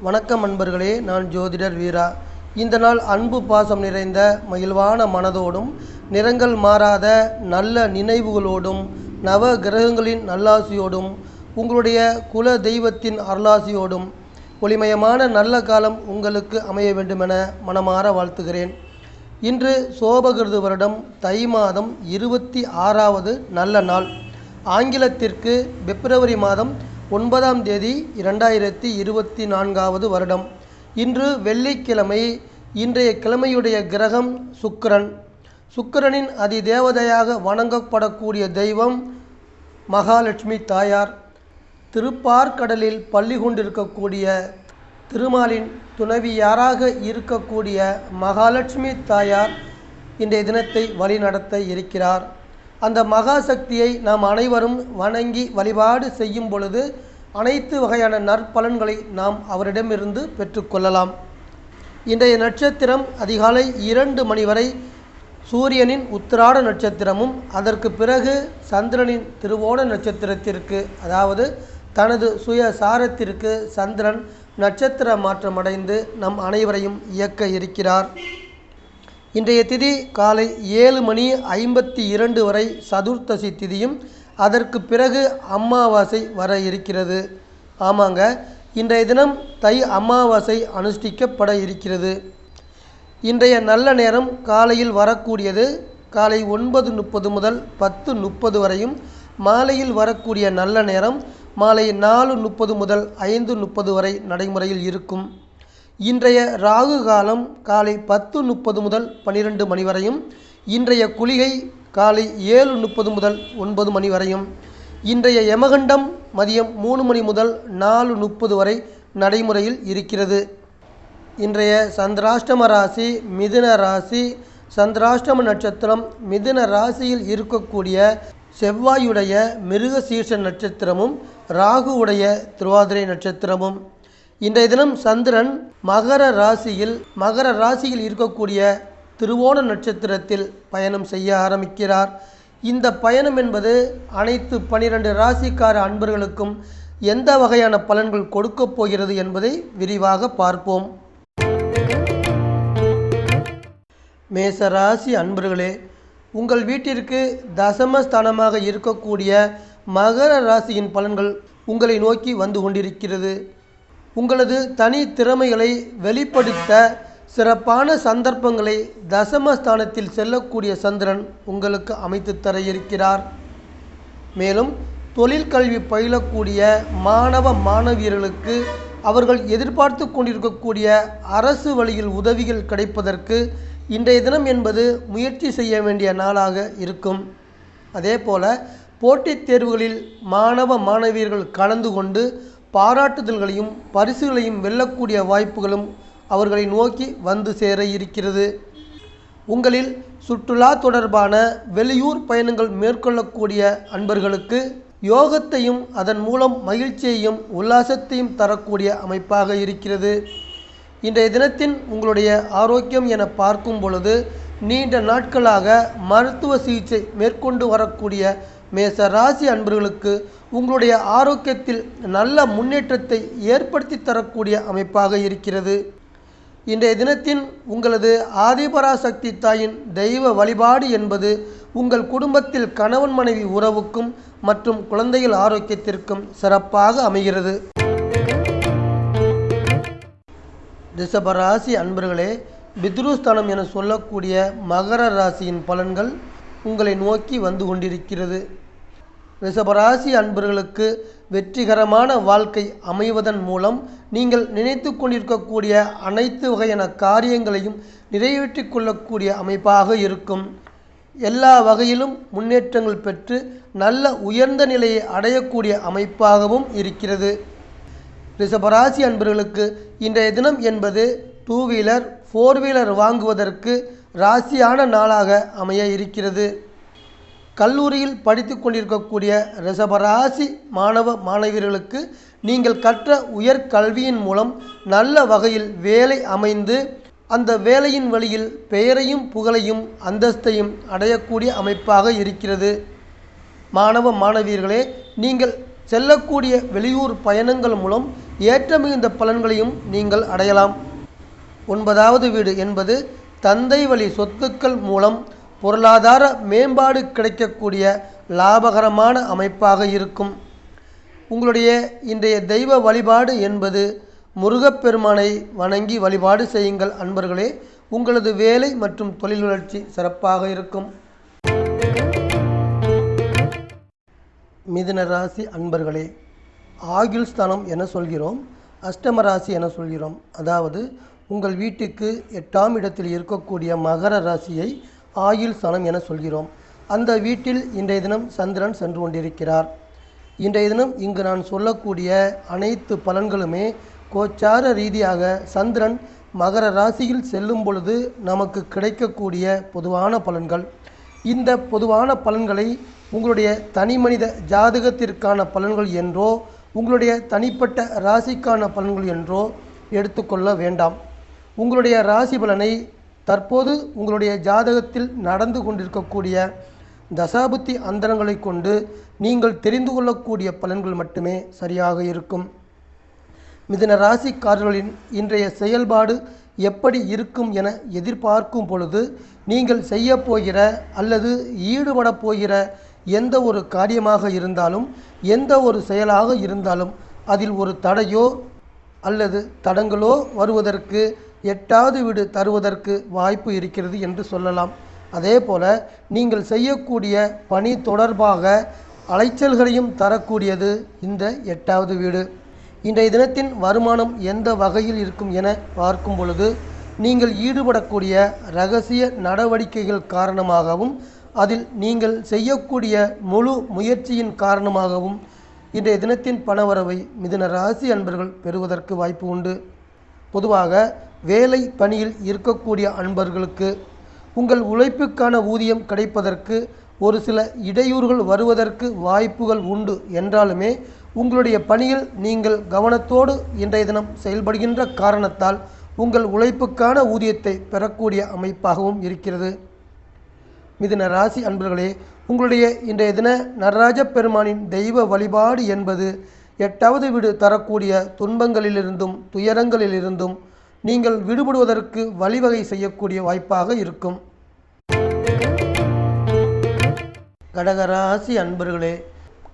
வணக்கம் அன்பர்களே, நான் ஜோதிடர் வீரா. இந்த நாள் அன்பு பாசம் நிறைந்த மகிழ்வான மனதோடும் நிறங்கள் மாறாத நல்ல நினைவுகளோடும் நவ கிரகங்களின் நல்லாசியோடும் உங்களுடைய குல தெய்வத்தின் அருளாசியோடும் ஒளிமயமான நல்ல காலம் உங்களுக்கு அமைய வேண்டுமென மனமாற வாழ்த்துகிறேன். இன்று சோபகிருது வருடம் தை மாதம் 26வது நல்ல நாள். ஆங்கிலத்திற்கு பிப்ரவரி மாதம் 9ஆம் தேதி 2024வது வருடம். இன்று வெள்ளிக்கிழமை. இன்றைய கிழமையுடைய கிரகம் சுக்கிரன். சுக்கிரனின் அதிதேவதையாக வணங்கப்படக்கூடிய தெய்வம் மகாலட்சுமி தாயார். திருப்பார்கடலில் பள்ளி கொண்டிருக்கக்கூடிய திருமாலின் துணைவியாராக இருக்கக்கூடிய மகாலட்சுமி தாயார் இன்றைய தினத்தை வழிநடத்த இருக்கிறார். அந்த மகாசக்தியை நாம் அனைவரும் வணங்கி வழிபாடு செய்யும் பொழுது அனைத்து வகையான நற்பலன்களை நாம் அவரிடமிருந்து பெற்றுக்கொள்ளலாம். இன்றைய நட்சத்திரம் அதிகாலை 2 மணி வரை சூரியனின் உத்திராட நட்சத்திரமும் அதற்கு பிறகு சந்திரனின் திருவோண நட்சத்திரத்திற்கு, அதாவது தனது சுயசாரத்திற்கு சந்திரன் நட்சத்திர மாற்றமடைந்து நம் அனைவரையும் இயக்க இருக்கிறார். இன்றைய திதி காலை 7:52 வரை சதுர்த்தசி திதியும் அதற்கு பிறகு அமாவாசை வர இருக்கிறது. ஆமாங்க, இன்றைய தினம் தை அமாவாசை அனுஷ்டிக்கப்பட இருக்கிறது. இன்றைய நல்ல நேரம் காலையில் வரக்கூடியது காலை 9:30 முதல் 10:30 வரையும், மாலையில் வரக்கூடிய நல்ல நேரம் மாலை 4:30 முதல் 5:30 வரை நடைமுறையில் இருக்கும். இன்றைய ராகு காலம் காலை 10:30 முதல் 12 மணி வரையும், இன்றைய குளிகை காலை 7:30 முதல் 9 மணி வரையும், இன்றைய யமகண்டம் மதியம் 3 மணி முதல் 4:30 வரை நடைமுறையில் இருக்கிறது. இன்றைய சந்திராஷ்டம ராசி மிதுன ராசி. சந்திராஷ்டம நட்சத்திரம் மிதுன ராசியில் இருக்கக்கூடிய செவ்வாயுடைய மிருகசீர்ஷ நட்சத்திரமும் ராகுவுடைய திருவாதிரை நட்சத்திரமும். இன்றைய தினம் சந்திரன் மகர ராசியில் இருக்கக்கூடிய திருவோண நட்சத்திரத்தில் பயணம் செய்ய ஆரம்பிக்கிறார். இந்த பயணம் என்பது அனைத்து 12 ராசிக்கார அன்பர்களுக்கும் எந்த வகையான பலன்கள் கொடுக்கப் போகிறது என்பதை விரிவாக பார்ப்போம். மேசராசி அன்பர்களே, உங்கள் வீட்டிற்கு தசமஸ்தானமாக இருக்கக்கூடிய மகர ராசியின் பலன்கள் உங்களை நோக்கி வந்து கொண்டிருக்கிறது. உங்களது தனி திறமைகளை வெளிப்படுத்த சிறப்பான சந்தர்ப்பங்களை தசமஸ்தானத்தில் செல்லக்கூடிய சந்திரன் உங்களுக்கு அமைத்து தர இருக்கிறார். மேலும் தொழிற்கல்வி பயிலக்கூடிய மாணவ மாணவியர்களுக்கு அவர்கள் எதிர்பார்த்து கொண்டிருக்கக்கூடிய அரசு வழியில் உதவிகள் கிடைப்பதற்கு இன்றைய தினம் என்பது முயற்சி செய்ய வேண்டிய நாளாக இருக்கும். அதே போல போட்டித் தேர்வுகளில் மாணவ மாணவியர்கள் கலந்து கொண்டு பாராட்டுதல்களையும் பரிசுகளையும் வெல்லக்கூடிய வாய்ப்புகளும் அவர்களை நோக்கி வந்து சேர இருக்கிறது. உங்களில் சுற்றுலா தொடர்பான வெளியூர் பயணங்கள் மேற்கொள்ளக்கூடிய அன்பர்களுக்கு யோகத்தையும் அதன் மூலம் மகிழ்ச்சியையும் உல்லாசத்தையும் தரக்கூடிய அமைப்பாக இருக்கிறது. இன்றைய தினத்தின் உங்களுடைய ஆரோக்கியம் என பார்க்கும் பொழுது நீண்ட நாட்களாக மருத்துவ சிகிச்சை மேற்கொண்டு வரக்கூடிய மேச ராசி அன்பர்களுக்கு உங்களுடைய ஆரோக்கியத்தில் நல்ல முன்னேற்றத்தை ஏற்படுத்தி தரக்கூடிய அமைப்பாக இருக்கிறது. இன்றைய தினத்தின் உங்களது ஆதிபராசக்தி தாயின் தெய்வ வழிபாடு என்பது உங்கள் குடும்பத்தில் கணவன் மனைவி உறவுக்கும் மற்றும் குழந்தைகள் ஆரோக்கியத்திற்கும் சிறப்பாக அமைகிறது. ரிஷபராசி அன்பர்களே, பித்ருஸ்தானம் என சொல்லக்கூடிய மகர ராசியின் பலன்கள் உங்களை நோக்கி வந்து கொண்டிருக்கிறது. ரிஷபராசி அன்பர்களுக்கு வெற்றிகரமான வாழ்க்கை அமைவதன் மூலம் நீங்கள் நினைத்து கொண்டிருக்கக்கூடிய அனைத்து வகையான காரியங்களையும் நிறைவேற்றி கொள்ளக்கூடிய அமைப்பாக இருக்கும். எல்லா வகையிலும் முன்னேற்றங்கள் பெற்று நல்ல உயர்ந்த நிலையை அடையக்கூடிய அமைப்பாகவும் இருக்கிறது. ரிஷபராசி அன்பர்களுக்கு இன்றைய தினம் என்பது 2 வீலர் 4 வீலர் வாங்குவதற்கு ராசியான நாளாக அமைய இருக்கிறது. கல்லூரியில் படித்து கொண்டிருக்கக்கூடிய ரிஷபராசி மாணவ மாணவியர்களுக்கு நீங்கள் கற்ற உயர்கல்வியின் மூலம் நல்ல வகையில் வேலை அமைந்து அந்த வேலையின் வழியில் பெயரையும் புகழையும் அந்தஸ்தையும் அடையக்கூடிய அமைப்பாக இருக்கிறது. மாணவ மாணவியர்களே, நீங்கள் செல்லக்கூடிய வெளியூர் பயணங்கள் மூலம் ஏற்ற மிகுந்த பலன்களையும் நீங்கள் அடையலாம். 9வது வீடு என்பது தந்தை வழி சொத்துக்கள் மூலம் பொருளாதார மேம்பாடு கிடைக்கக்கூடிய லாபகரமான அமைப்பாக இருக்கும். உங்களுடைய இன்றைய தெய்வ வழிபாடு என்பது முருகப்பெருமானை வணங்கி வழிபாடு செய்யுங்கள் அன்பர்களே. உங்களது வேலை மற்றும் தொழில் வளர்ச்சி சிறப்பாக இருக்கும். மிதுன ராசி அன்பர்களே, ஆயுள் ஸ்தானம் என சொல்கிறோம், அஷ்டம ராசி என சொல்கிறோம். அதாவது உங்கள் வீட்டுக்கு 8ஆம் இடத்தில் இருக்கக்கூடிய மகர ராசியை ஆயுள் ஸ்தானம் என சொல்கிறோம். அந்த வீட்டில் இன்றைய தினம் சந்திரன் சென்று கொண்டிருக்கிறார். இன்றைய தினம் இங்கு நான் சொல்லக்கூடிய அனைத்து பலன்களுமே கோச்சார ரீதியாக சந்திரன் மகர ராசியில் செல்லும் பொழுது நமக்கு கிடைக்கக்கூடிய பொதுவான பலன்கள். இந்த பொதுவான பலன்களை உங்களுடைய தனிமனித ஜாதகத்திற்கான பலன்கள் என்றோ உங்களுடைய தனிப்பட்ட ராசிக்கான பலன்கள் என்றோ எடுத்துக்கொள்ள வேண்டாம். உங்களுடைய ராசி பலனை தற்போது உங்களுடைய ஜாதகத்தில் நடந்து கொண்டிருக்கக்கூடிய தசாபுத்தி அந்தரங்களை கொண்டு நீங்கள் தெரிந்து கொள்ளக்கூடிய பலன்கள் மட்டுமே சரியாக இருக்கும். மிதுன ராசிக்காரர்களின் இன்றைய செயல்பாடு எப்படி இருக்கும் என எதிர்பார்க்கும் பொழுது நீங்கள் செய்ய போகிற அல்லது ஈடுபட போகிற எந்த ஒரு காரியமாக இருந்தாலும் எந்த ஒரு செயலாக இருந்தாலும் அதில் ஒரு தடையோ அல்லது தடங்களோ வருவதற்கு 8வது வீடு தருவதற்கு வாய்ப்பு இருக்கிறது என்று சொல்லலாம். அதே போல நீங்கள் செய்யக்கூடிய பணி தொடர்பாக அலைச்சல்களையும் தரக்கூடியது இந்த 8வது வீடு. இன்றைய தினத்தின் வருமானம் எந்த வகையில் இருக்கும் என பார்க்கும் பொழுது நீங்கள் ஈடுபடக்கூடிய இரகசிய நடவடிக்கைகள் காரணமாகவும் அதில் நீங்கள் செய்யக்கூடிய முழு முயற்சியின் காரணமாகவும் இன்றைய தினத்தின் பணவரவை மிதுன ராசி அன்பர்கள் பெறுவதற்கு வாய்ப்பு உண்டு. பொதுவாக வேலை பணியில் இருக்கக்கூடிய அன்பர்களுக்கு உங்கள் உழைப்புக்கான ஊதியம் கிடைப்பதற்கு ஒரு சில இடையூறுகள் வருவதற்கு வாய்ப்புகள் உண்டு என்றாலுமே உங்களுடைய பணியில் நீங்கள் கவனத்தோடு இன்றைய தினம் செயல்படுகின்ற காரணத்தால் உங்கள் உழைப்புக்கான ஊதியத்தை பெறக்கூடிய அமைப்பாகவும் இருக்கிறது. மிதுன ராசி அன்பர்களே, உங்களுடைய இன்றைய தின நடராஜ பெருமானின் தெய்வ வழிபாடு என்பது 8வது வீடு தரக்கூடிய துன்பங்களிலிருந்தும் துயரங்களிலிருந்தும் நீங்கள் விடுபடுவதற்கு வழிவகை செய்யக்கூடிய வாய்ப்பாக இருக்கும். கடகராசி அன்பர்களே,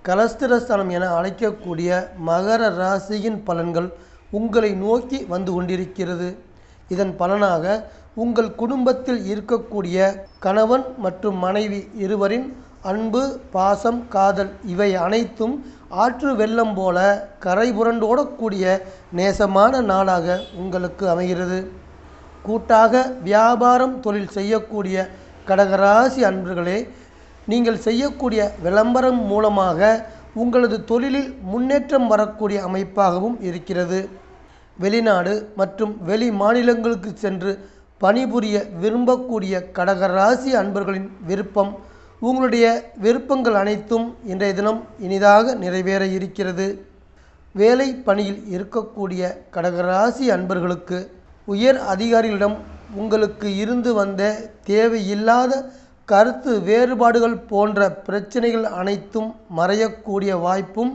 கலஸ்திரஸ்தானம் என அழைக்கக்கூடிய மகர ராசியின் பலன்கள் உங்களை நோக்கி வந்து கொண்டிருக்கிறது. இதன் பலனாக உங்கள் குடும்பத்தில் இருக்கக்கூடிய கணவன் மற்றும் மனைவி இருவரின் அன்பு, பாசம், காதல் இவை அனைத்தும் ஆற்று வெள்ளம் போல கரை புரண்டோடக்கூடிய நேசமான நாளாக உங்களுக்கு அமைகிறது. கூட்டாக வியாபாரம் தொழில் செய்யக்கூடிய கடகராசி அன்பர்களே, நீங்கள் செய்யக்கூடிய விளம்பரம் மூலமாக உங்களது தொழிலில் முன்னேற்றம் வரக்கூடிய அமைப்பாகவும் இருக்கிறது. வெளிநாடு மற்றும் வெளி மாநிலங்களுக்கு சென்று பணிபுரிய விரும்பக்கூடிய கடகராசி அன்பர்களின் விருப்பம், உங்களுடைய விருப்பங்கள் அனைத்தும் இன்றைய தினம் இனிதாக நிறைவேற இருக்கிறது. வேலை பணியில் இருக்கக்கூடிய கடகராசி அன்பர்களுக்கு உயர் அதிகாரிகளிடம் உங்களுக்கு இருந்து வந்த தேவையில்லாத கருத்து வேறுபாடுகள் போன்ற பிரச்சனைகள் அனைத்தும் மறையக்கூடிய வாய்ப்பும்,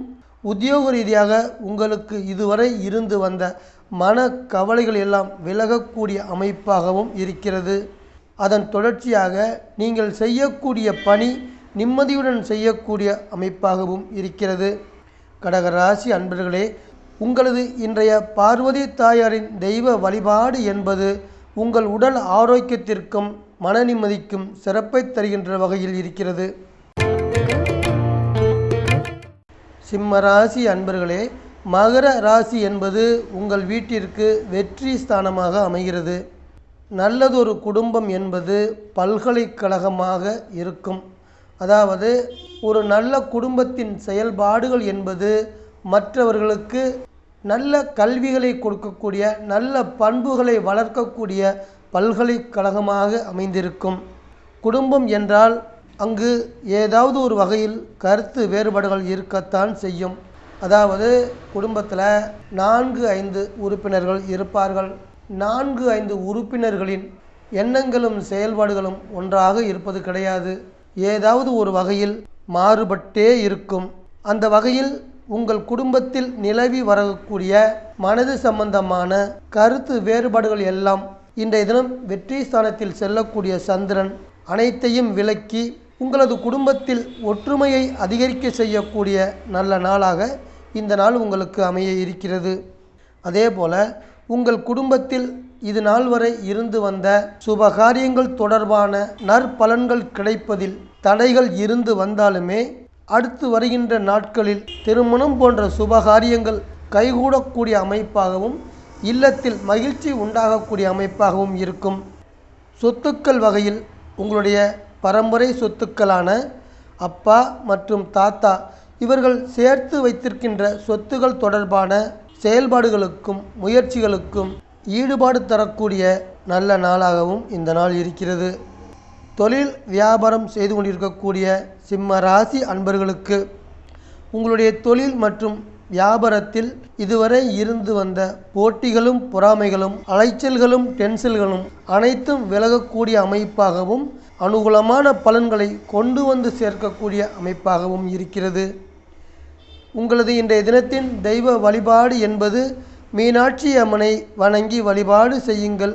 உத்தியோக ரீதியாக உங்களுக்கு இதுவரை இருந்து வந்த மன கவலைகள் எல்லாம் விலகக்கூடிய அமைப்பாகவும் இருக்கிறது. அதன் தொடர்ச்சியாக நீங்கள் செய்யக்கூடிய பணி நிம்மதியுடன் செய்யக்கூடிய அமைப்பாகவும் இருக்கிறது. கடகராசி அன்பர்களே, உங்களது இன்றைய பார்வதி தாயாரின் தெய்வ வழிபாடு என்பது உங்கள் உடல் ஆரோக்கியத்திற்கும் மன நிம்மதிக்கும் சிறப்பை தருகின்ற வகையில் இருக்கிறது. சிம்ம ராசி அன்பர்களே, மகர ராசி என்பது உங்கள் வீட்டிற்கு வெற்றி ஸ்தானமாக அமைகிறது. நல்லதொரு குடும்பம் என்பது பல்கலைக்கழகமாக இருக்கும். அதாவது ஒரு நல்ல குடும்பத்தின் செயல்பாடுகள் என்பது மற்றவர்களுக்கு நல்ல கல்விகளை கொடுக்கக்கூடிய, நல்ல பண்புகளை வளர்க்கக்கூடிய பல்கலைக்கழகமாக அமைந்திருக்கும். குடும்பம் என்றால் அங்கு ஏதாவது ஒரு வகையில் கருத்து வேறுபாடுகள் இருக்கத்தான் செய்யும். அதாவது குடும்பத்தில் 4-5 உறுப்பினர்கள் இருப்பார்கள். 4-5 உறுப்பினர்களின் எண்ணங்களும் செயல்பாடுகளும் ஒன்றாக இருப்பது கிடையாது. ஏதாவது ஒரு வகையில் மாறுபட்டே இருக்கும். அந்த வகையில் உங்கள் குடும்பத்தில் நிலவி வரக்கூடிய மனது சம்பந்தமான கருத்து வேறுபாடுகள் எல்லாம் இன்றைய தினம் வெற்றி ஸ்தானத்தில் செல்லக்கூடிய சந்திரன் அனைத்தையும் விலக்கி உங்களது குடும்பத்தில் ஒற்றுமையை அதிகரிக்க செய்யக்கூடிய நல்ல நாளாக இந்த நாள் உங்களுக்கு அமைய இருக்கிறது. அதே போல உங்கள் குடும்பத்தில் இது நாள் வரை இருந்து வந்த சுபகாரியங்கள் தொடர்பான நற்பலன்கள் கிடைப்பதில் தடைகள் இருந்து வந்தாலுமே அடுத்து வருகின்ற நாட்களில் திருமணம் போன்ற சுபகாரியங்கள் கைகூடக்கூடிய அமைப்பாகவும் இல்லத்தில் மகிழ்ச்சி உண்டாகக்கூடிய அமைப்பாகவும் இருக்கும். சொத்துக்கள் வகையில் உங்களுடைய பரம்பரை சொத்துக்களான அப்பா மற்றும் தாத்தா இவர்கள் சேர்த்து வைத்திருக்கின்ற சொத்துக்கள் தொடர்பான செயல்பாடுகளுக்கும் முயற்சிகளுக்கும் ஈடுபாடு தரக்கூடிய நல்ல நாளாகவும் இந்த நாள் இருக்கிறது. தொழில் வியாபாரம் செய்து கொண்டிருக்கக்கூடிய சிம்ம ராசி அன்பர்களுக்கு உங்களுடைய தொழில் மற்றும் வியாபாரத்தில் இதுவரை இருந்து வந்த போட்டிகளும் பொறாமைகளும் அலைச்சல்களும் டென்ஷன்களும் அனைத்தும் விலகக்கூடிய அமைப்பாகவும் அனுகூலமான பலன்களை கொண்டு வந்து சேர்க்கக்கூடிய அமைப்பாகவும் இருக்கிறது. உங்களது இன்றைய தினத்தின் தெய்வ வழிபாடு என்பது மீனாட்சி அம்மனை வணங்கி வழிபாடு செய்யுங்கள்.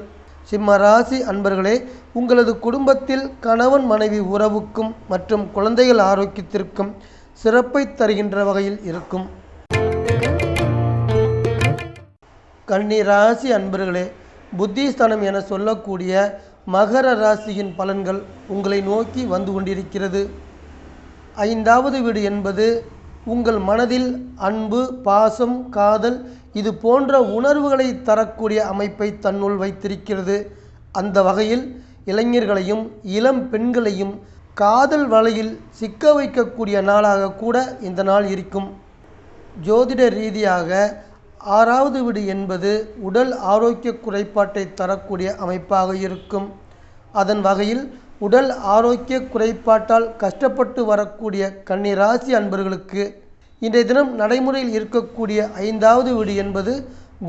சிம்ம ராசி அன்பர்களே, உங்களது குடும்பத்தில் கணவன் மனைவி உறவுக்கும் மற்றும் குழந்தைகள் ஆரோக்கியத்திற்கும் சிறப்பை தருகின்ற வகையில் இருக்கும். கன்னி ராசி அன்பர்களே, புத்திஸ்தானம் என சொல்லக்கூடிய மகர ராசியின் பலன்கள் உங்களை நோக்கி வந்து கொண்டிருக்கிறது. 5வது வீடு என்பது உங்கள் மனதில் அன்பு, பாசம், காதல் இது போன்ற உணர்வுகளை தரக்கூடிய அமைப்பை தன்னுள் வைத்திருக்கிறது. அந்த வகையில் இளைஞர்களையும் இளம் பெண்களையும் காதல் வலையில் சிக்க வைக்கக்கூடிய நாளாக கூட இந்த நாள் இருக்கும். ஜோதிட ரீதியாக 6வது வீடு என்பது உடல் ஆரோக்கிய குறைபாட்டை தரக்கூடிய அமைப்பாக இருக்கும். அதன் வகையில் உடல் ஆரோக்கிய குறைபாட்டால் கஷ்டப்பட்டு வரக்கூடிய கன்னி ராசி அன்பர்களுக்கு இன்றைய தினம் நடைமுறையில் இருக்கக்கூடிய 5வது வீடு என்பது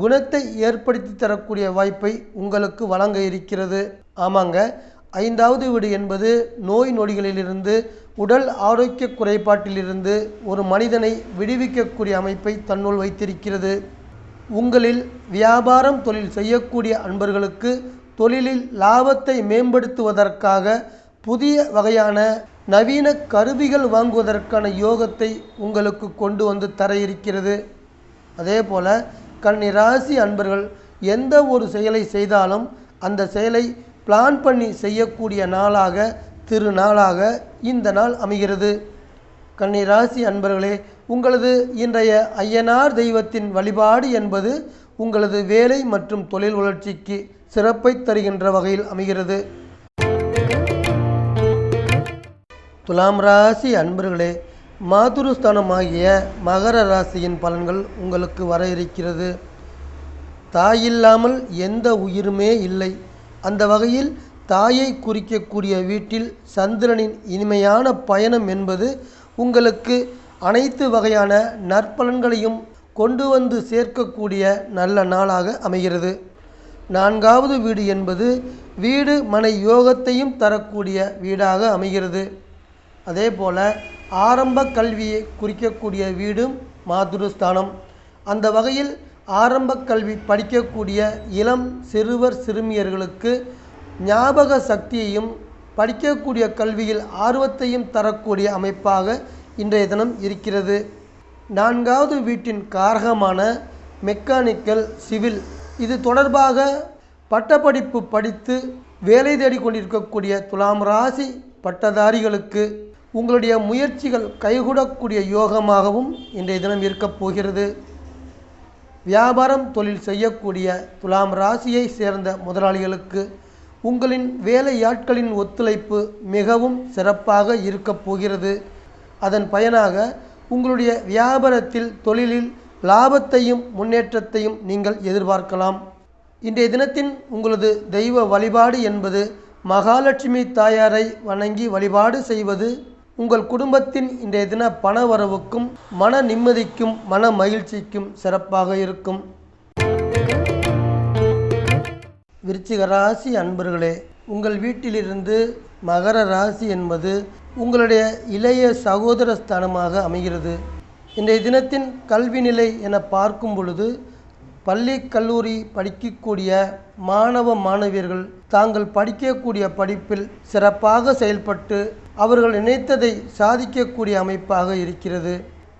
குணத்தை ஏற்படுத்தி தரக்கூடிய வாய்ப்பை உங்களுக்கு வழங்க இருக்கிறது. ஆமாங்க, 5வது வீடு என்பது நோய் நொடிகளிலிருந்து உடல் ஆரோக்கிய குறைபாட்டிலிருந்து ஒரு மனிதனை விடுவிக்கக்கூடிய அமைப்பை தன்னுள் வைத்திருக்கிறது. உங்களில் வியாபாரம் தொழில் செய்யக்கூடிய அன்பர்களுக்கு தொழிலில் லாபத்தை மேம்படுத்துவதற்காக புதிய வகையான நவீன கருவிகள் வாங்குவதற்கான யோகத்தை உங்களுக்கு கொண்டு வந்து தர இருக்கிறது. அதே போல கன்னி ராசி அன்பர்கள் எந்த ஒரு செயலை செய்தாலும் அந்த செயலை பிளான் பண்ணி செய்யக்கூடிய நாளாக திருநாளாக இந்த நாள் அமைகிறது. கன்னி ராசி அன்பர்களே, உங்களது இன்றைய ஐயனார் தெய்வத்தின் வழிபாடு என்பது உங்களது வேலை மற்றும் தொழில் வளர்ச்சிக்கு சிறப்பை தருகின்ற வகையில் அமைகிறது. துலாம் ராசி அன்பர்களே, மாதுருஸ்தானமாகிய மகர ராசியின் பலன்கள் உங்களுக்கு வர இருக்கிறது. தாயில்லாமல் எந்த உயிருமே இல்லை. அந்த வகையில் தாயை குறிக்கக்கூடிய வீட்டில் சந்திரனின் இனிமையான பயணம் என்பது உங்களுக்கு அனைத்து வகையான நற்பலன்களையும் கொண்டு வந்து சேர்க்கக்கூடிய நல்ல நாளாக அமைகிறது. 4வது வீடு என்பது வீடு மனை யோகத்தையும் தரக்கூடிய வீடாக அமைகிறது. அதே போல ஆரம்ப கல்வியை குறிக்கக்கூடிய வீடும் மாதுருஸ்தானம். அந்த வகையில் ஆரம்ப கல்வி படிக்கக்கூடிய இளம் சிறுவர் சிறுமியர்களுக்கு ஞாபக சக்தியையும் படிக்கக்கூடிய கல்வியில் ஆர்வத்தையும் தரக்கூடிய அமைப்பாக இன்றைய தினம் இருக்கிறது. 4வது வீட்டின் காரகமான மெக்கானிக்கல் சிவில் இது தொடர்பாக பட்டப்படிப்பு படித்து வேலை தேடிக்கொண்டிருக்கக்கூடிய துலாம் ராசி பட்டதாரிகளுக்கு உங்களுடைய முயற்சிகள் கைகூடக்கூடிய யோகமாகவும் இன்றைய தினம் இருக்கப் போகிறது. வியாபாரம் தொழில் செய்யக்கூடிய துலாம் ராசியை சேர்ந்த முதலாளிகளுக்கு உங்களின் வேலையாட்களின் ஒத்துழைப்பு மிகவும் சிறப்பாக இருக்கப் போகிறது. அதன் பயனாக உங்களுடைய வியாபாரத்தில் தொழிலில் லாபத்தையும் முன்னேற்றத்தையும் நீங்கள் எதிர்பார்க்கலாம். இன்றைய தினத்தின் உங்களது தெய்வ வழிபாடு என்பது மகாலட்சுமி தாயாரை வணங்கி வழிபாடு செய்வது உங்கள் குடும்பத்தின் இன்றைய தின பண வரவுக்கும் மன நிம்மதிக்கும் மன மகிழ்ச்சிக்கும் சிறப்பாக இருக்கும். விருச்சிக ராசி அன்பர்களே, உங்கள் வீட்டிலிருந்து மகர ராசி என்பது உங்களுடைய இளைய சகோதர ஸ்தானமாக அமைகிறது. இன்றைய தினத்தின் கல்வி நிலை என பார்க்கும் பொழுது பள்ளி கல்லூரி படிக்கக்கூடிய மாணவ மாணவியர்கள் தாங்கள் படிக்கக்கூடிய படிப்பில் சிறப்பாக செயல்பட்டு அவர்கள் நினைத்ததை சாதிக்கக்கூடிய அமைப்பாக இருக்கிறது.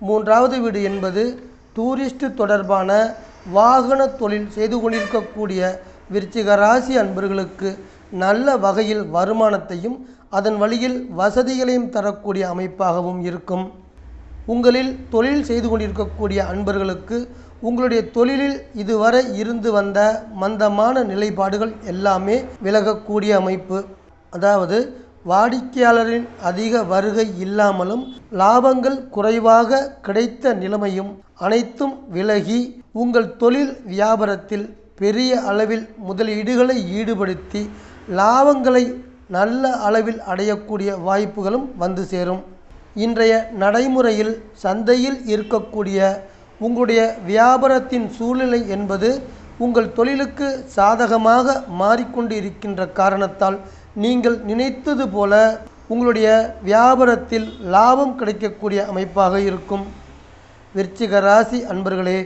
மூன்றாவது வீடு என்பது டூரிஸ்ட் தொடர்பான வாகன தொழில் செய்து கொண்டிருக்கக்கூடிய விருச்சிக ராசி அன்பர்களுக்கு நல்ல வகையில் வருமானத்தையும் அதன் வழியில் வசதிகளையும் தரக்கூடிய அமைப்பாகவும் இருக்கும். உங்களில் தொழில் செய்து கொண்டிருக்கக்கூடிய அன்பர்களுக்கு உங்களுடைய தொழிலில் இதுவரை இருந்து வந்த மந்தமான நிலைப்பாடுகள் எல்லாமே விலகக்கூடிய அமைப்பு. அதாவது வாடிக்கையாளரின் அதிக வருகை இல்லாமலும் லாபங்கள் குறைவாக கிடைத்த நிலைமையும் அனைத்தும் விலகி உங்கள் தொழில் வியாபாரத்தில் பெரிய அளவில் முதலீடுகளை ஈடுபடுத்தி லாபங்களை நல்ல அளவில் அடையக்கூடிய வாய்ப்புகளும் வந்து சேரும். இன்றைய நடைமுறையில் சந்தையில் இருக்கக்கூடிய உங்களுடைய வியாபாரத்தின் சூழ்நிலை என்பது உங்கள் தொழிலுக்கு சாதகமாக மாறிக்கொண்டு இருக்கின்ற காரணத்தால் நீங்கள் நினைத்தது போல உங்களுடைய வியாபாரத்தில் லாபம் கிடைக்கக்கூடிய அமைப்பாக இருக்கும். விருச்சிக ராசி அன்பர்களே,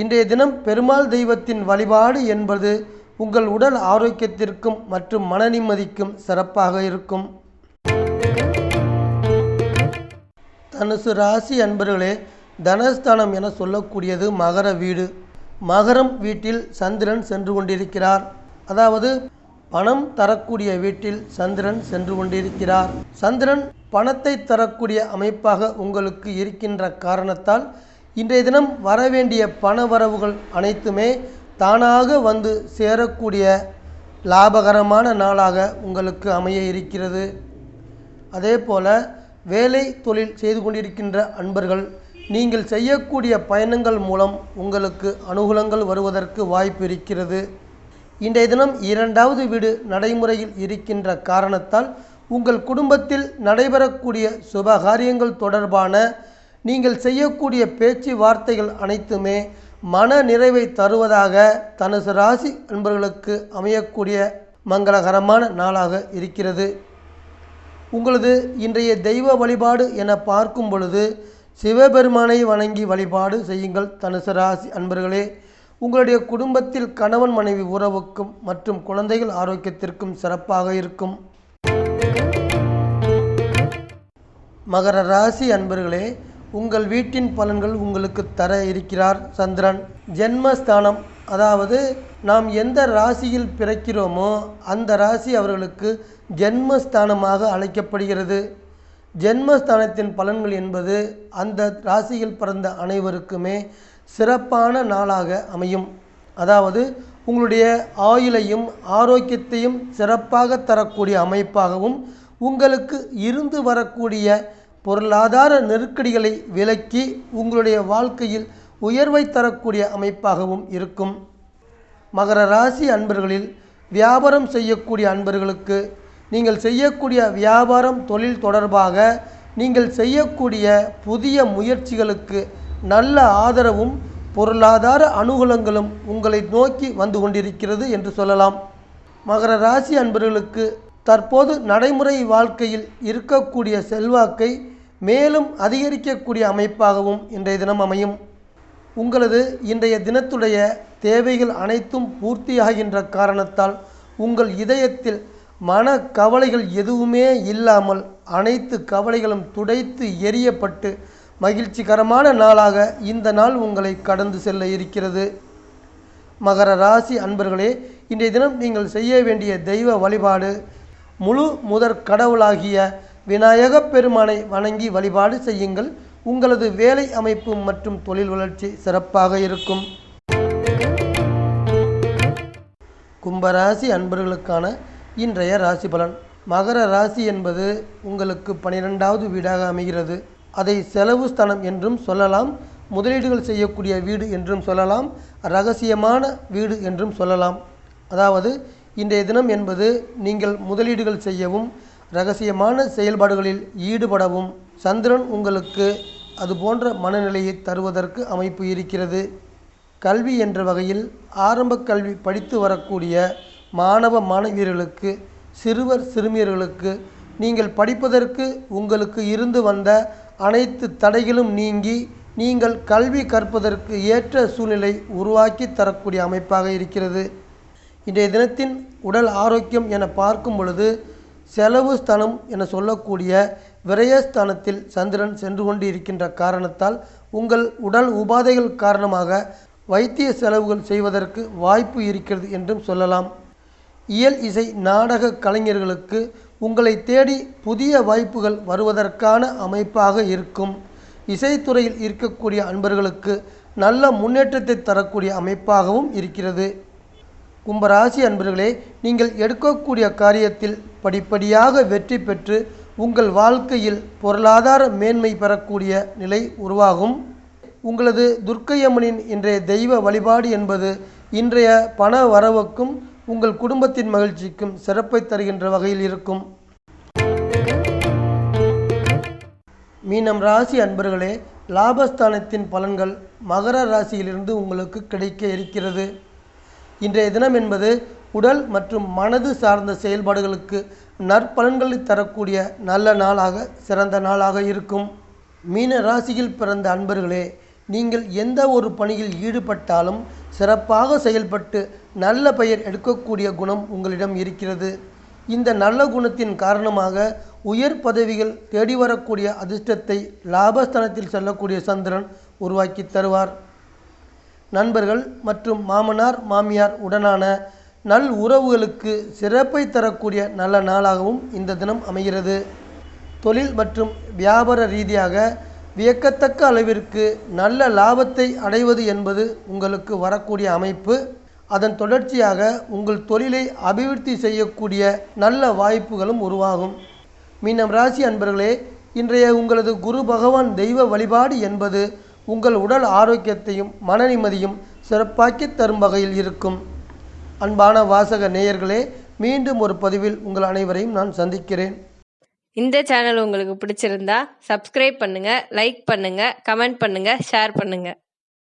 இன்றைய தினம் பெருமாள் தெய்வத்தின் வழிபாடு என்பது உங்கள் உடல் ஆரோக்கியத்திற்கும் மற்றும் மன நிம்மதிக்கும் சிறப்பாக இருக்கும். தனுசு ராசி அன்பர்களே, தனஸ்தானம் என சொல்லக்கூடியது மகர வீடு. மகரம் வீட்டில் சந்திரன் சென்று கொண்டிருக்கிறார். அதாவது பணம் தரக்கூடிய வீட்டில் சந்திரன் சென்று கொண்டிருக்கிறார். சந்திரன் பணத்தை தரக்கூடிய அமைப்பாக உங்களுக்கு இருக்கின்ற காரணத்தால் இன்றைய தினம் வரவேண்டிய பண வரவுகள் அனைத்துமே தானாக வந்து சேரக்கூடிய லாபகரமான நாளாக உங்களுக்கு அமைய இருக்கிறது. அதே போல வேலை தொழில் செய்து கொண்டிருக்கின்ற அன்பர்கள் நீங்கள் செய்யக்கூடிய பயணங்கள் மூலம் உங்களுக்கு அனுகூலங்கள் வருவதற்கு வாய்ப்பு இருக்கிறது. இன்றைய தினம் 2வது வீடு நடைமுறையில் இருக்கின்ற காரணத்தால் உங்கள் குடும்பத்தில் நடைபெறக்கூடிய சுபகாரியங்கள் தொடர்பான நீங்கள் செய்யக்கூடிய பேச்சு வார்த்தைகள் அனைத்துமே மன நிறைவை தருவதாக தனுசு ராசி அன்பர்களுக்கு அமையக்கூடிய மங்களகரமான நாளாக இருக்கிறது. உங்களது இன்றைய தெய்வ வழிபாடு என பார்க்கும் பொழுது சிவபெருமானை வணங்கி வழிபாடு செய்யுங்கள். தனுசு ராசி அன்பர்களே, உங்களுடைய குடும்பத்தில் கணவன் மனைவி உறவுக்கும் மற்றும் குழந்தைகள் ஆரோக்கியத்திற்கும் சிறப்பாக இருக்கும். மகர ராசி அன்பர்களே, உங்கள் வீட்டின் பலன்கள் உங்களுக்கு தர இருக்கிறார் சந்திரன். ஜென்மஸ்தானம், அதாவது நாம் எந்த ராசியில் பிறக்கிறோமோ அந்த ராசி அவர்களுக்கு ஜென்மஸ்தானமாக அழைக்கப்படுகிறது. ஜென்மஸ்தானத்தின் பலன்கள் என்பது அந்த ராசியில் பிறந்த அனைவருக்குமே சிறப்பான நாளாக அமையும். அதாவது உங்களுடைய ஆயுளையும் ஆரோக்கியத்தையும் சிறப்பாக தரக்கூடிய அமைப்பாகவும் உங்களுக்கு இருந்து வரக்கூடிய பொருளாதார நெருக்கடிகளை விலக்கி உங்களுடைய வாழ்க்கையில் உயர்வை தரக்கூடிய அமைப்பாகவும் இருக்கும். மகர ராசி அன்பர்களில் வியாபாரம் செய்யக்கூடிய அன்பர்களுக்கு நீங்கள் செய்யக்கூடிய வியாபாரம் தொழில் தொடர்பாக நீங்கள் செய்யக்கூடிய புதிய முயற்சிகளுக்கு நல்ல ஆதரவும் பொருளாதார அனுகூலங்களும் உங்களை நோக்கி வந்து கொண்டிருக்கிறது என்று சொல்லலாம். மகர ராசி அன்பர்களுக்கு தற்போது நடைமுறை வாழ்க்கையில் இருக்கக்கூடிய செல்வாக்கை மேலும் அதிகரிக்கக்கூடிய அமைப்பாகவும் இன்றைய தினம் அமையும். உங்களது இன்றைய தினத்துடைய தேவைகள் அனைத்தும் பூர்த்தியாகின்ற காரணத்தால் உங்கள் இதயத்தில் மன கவலைகள் எதுவுமே இல்லாமல் அனைத்து கவலைகளும் துடைத்து எரியப்பட்டு மகிழ்ச்சிகரமான நாளாக இந்த நாள் உங்களை கடந்து செல்ல இருக்கிறது. மகர ராசி அன்பர்களே, இன்றைய தினம் நீங்கள் செய்ய வேண்டிய தெய்வ வழிபாடு முழு முதற் கடவுளாகிய விநாயகப் பெருமானை வணங்கி வழிபாடு செய்யுங்கள். உங்களது வேலை அமைப்பு மற்றும் தொழில் வளர்ச்சி சிறப்பாக இருக்கும். கும்பராசி அன்பர்களுக்கான இன்றைய ராசி பலன். மகர ராசி என்பது உங்களுக்கு 12வது வீடாக அமைகிறது. அதை செலவு ஸ்தானம் என்றும் சொல்லலாம், முதலீடுகள் செய்யக்கூடிய வீடு என்றும் சொல்லலாம், இரகசியமான வீடு என்றும் சொல்லலாம். அதாவது இன்றைய தினம் என்பது நீங்கள் முதலீடுகள் செய்யவும் இரகசியமான செயல்பாடுகளில் ஈடுபடவும் சந்திரன் உங்களுக்கு அது போன்ற மனநிலையை தருவதற்கு அமைப்பு இருக்கிறது. கல்வி என்ற வகையில் ஆரம்ப கல்வி படித்து வரக்கூடிய மாணவ மாணவியர்களுக்கு, சிறுவர் சிறுமியர்களுக்கு நீங்கள் படிப்பதற்கு உங்களுக்கு இருந்து வந்த அனைத்து தடைகளும் நீங்கி நீங்கள் கல்வி கற்பதற்கு ஏற்ற சூழ்நிலை உருவாக்கி தரக்கூடிய அமைப்பாக இருக்கிறது. இன்றைய தினத்தின் உடல் ஆரோக்கியம் என பார்க்கும் பொழுது செலவு ஸ்தானம் என சொல்லக்கூடிய விரயஸ்தானத்தில் சந்திரன் சென்று கொண்டு இருக்கின்ற காரணத்தால் உங்கள் உடல் உபாதைகள் காரணமாக வைத்திய செலவுகள் செய்வதற்கு வாய்ப்பு இருக்கிறது என்றும் சொல்லலாம். இயல் இசை நாடக கலைஞர்களுக்கு உங்களை தேடி புதிய வாய்ப்புகள் வருவதற்கான அமைப்பாக இருக்கும். இசைத்துறையில் இருக்கக்கூடிய அன்பர்களுக்கு நல்ல முன்னேற்றத்தை தரக்கூடிய அமைப்பாகவும் இருக்கிறது. கும்பராசி அன்பர்களே, நீங்கள் எடுக்கக்கூடிய காரியத்தில் படிப்படியாக வெற்றி பெற்று உங்கள் வாழ்க்கையில் பொருளாதார மேன்மை பெறக்கூடிய நிலை உருவாகும். உங்களது துர்க்கையம்மனின் இன்றைய தெய்வ வழிபாடு என்பது இன்றைய பண வரவுக்கும் உங்கள் குடும்பத்தின் மகிழ்ச்சிக்கும் சிறப்பை தருகின்ற வகையில் இருக்கும். மீனம் ராசி அன்பர்களே, லாபஸ்தானத்தின் பலன்கள் மகர ராசியிலிருந்து உங்களுக்கு கிடைக்க இருக்கிறது. இன்றைய தினம் என்பது உடல் மற்றும் மனது சார்ந்த செயல்பாடுகளுக்கு நற்பலன்களை தரக்கூடிய நல்ல நாளாக, சிறந்த நாளாக இருக்கும். மீன ராசியில் பிறந்த அன்பர்களே, நீங்கள் எந்த ஒரு பணியில் ஈடுபட்டாலும் சிறப்பாக செயல்பட்டு நல்ல பெயர் எடுக்கக்கூடிய குணம் உங்களிடம் இருக்கிறது. இந்த நல்ல குணத்தின் காரணமாக உயர் பதவிகள் தேடி வரக்கூடிய அதிர்ஷ்டத்தை லாபஸ்தானத்தில் செல்லக்கூடிய சந்திரன் உருவாக்கி தருவார். நண்பர்கள் மற்றும் மாமனார் மாமியார் உடனான நல் உறவுகளுக்கு சிறப்பை தரக்கூடிய நல்ல நாளாகவும் இந்த தினம் அமைகிறது. தொழில் மற்றும் வியாபார ரீதியாக வியக்கத்தக்க அளவிற்கு நல்ல லாபத்தை அடைவது என்பது உங்களுக்கு வரக்கூடிய அமைப்பு. அதன் தொடர்ச்சியாக உங்கள் தொழிலை அபிவிருத்தி செய்யக்கூடிய நல்ல வாய்ப்புகளும் உருவாகும். மீனம் ராசி அன்பர்களே, இன்றைய உங்களது குரு பகவான் தெய்வ வழிபாடு என்பது உங்கள் உடல் ஆரோக்கியத்தையும் மன நிம்மதியும் சிறப்பாக்கி தரும் வகையில் இருக்கும். அன்பான வாசக நேயர்களே, மீண்டும் ஒரு பதிவில் உங்கள் அனைவரையும் நான் சந்திக்கிறேன். இந்த சேனல் உங்களுக்கு பிடிச்சிருந்தா சப்ஸ்கிரைப் பண்ணுங்க, லைக் பண்ணுங்க, கமெண்ட் பண்ணுங்க, ஷேர் பண்ணுங்க.